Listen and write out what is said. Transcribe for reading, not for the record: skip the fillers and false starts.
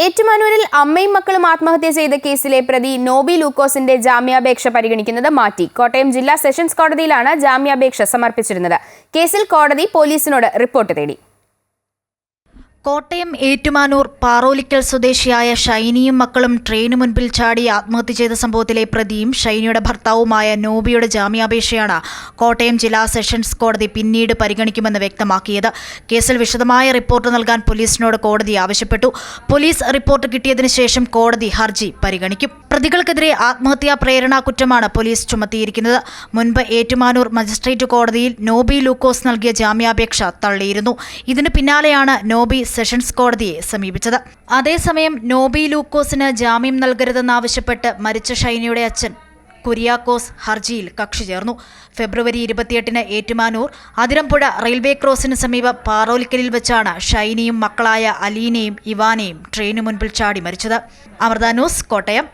ഏറ്റുമാനൂരിൽ അമ്മയും മക്കളും ആത്മഹത്യ ചെയ്ത കേസിലെ പ്രതി നോബി ലൂക്കോസിന്റെ ജാമ്യാപേക്ഷ പരിഗണിക്കുന്നത് മാറ്റി. കോട്ടയം ജില്ലാ സെഷൻസ് കോടതിയിലാണ് ജാമ്യാപേക്ഷ സമർപ്പിച്ചിരുന്നത്. കേസിൽ കോടതി പോലീസിനോട് റിപ്പോർട്ട് തേടി. കോട്ടയം ഏറ്റുമാനൂർ പാറോലിക്കൽ സ്വദേശിയായ ഷൈനിയും മക്കളും ട്രെയിനു മുൻപിൽ ചാടി ആത്മഹത്യ ചെയ്ത സംഭവത്തിലെ പ്രതിയും ഷൈനിയുടെ ഭർത്താവുമായ നോബിയുടെ ജാമ്യാപേക്ഷയാണ് കോട്ടയം ജില്ലാ സെഷൻസ് കോടതി പിന്നീട് പരിഗണിക്കുമെന്ന് വ്യക്തമാക്കിയത്. കേസിൽ വിശദമായ റിപ്പോർട്ട് നൽകാൻ പോലീസിനോട് കോടതി ആവശ്യപ്പെട്ടു. പോലീസ് റിപ്പോർട്ട് കിട്ടിയതിനു ശേഷം കോടതി ഹർജി പരിഗണിക്കും. പ്രതികൾക്കെതിരെ ആത്മഹത്യാ പ്രേരണാ കുറ്റമാണ് പോലീസ് ചുമത്തിയിരിക്കുന്നത്. മുൻപ് ഏറ്റുമാനൂർ മജിസ്ട്രേറ്റ് കോടതിയിൽ നോബി ലൂക്കോസ് നൽകിയ ജാമ്യാപേക്ഷ തള്ളിയിരുന്നു. ഇതിനു പിന്നാലെയാണ് നോബി സെഷൻസ് കോടതിയെ സമീപിച്ചത്. അതേസമയം നോബി ലൂക്കോസിന് ജാമ്യം നൽകരുതെന്നാവശ്യപ്പെട്ട് മരിച്ച ഷൈനിയുടെ അച്ഛൻ കുര്യാക്കോസ് ഹർജിയിൽ കക്ഷി ചേർന്നു. ഫെബ്രുവരി 28-ന് ഏറ്റുമാനൂർ അതിരമ്പുഴ റെയിൽവേ ക്രോസിന് സമീപം പാറോലിക്കലിൽ വെച്ചാണ് ഷൈനിയും മക്കളായ അലീനയും ഇവാനയും ട്രെയിനു മുൻപിൽ ചാടി മരിച്ചത്. അമൃത ന്യൂസ്, കോട്ടയം.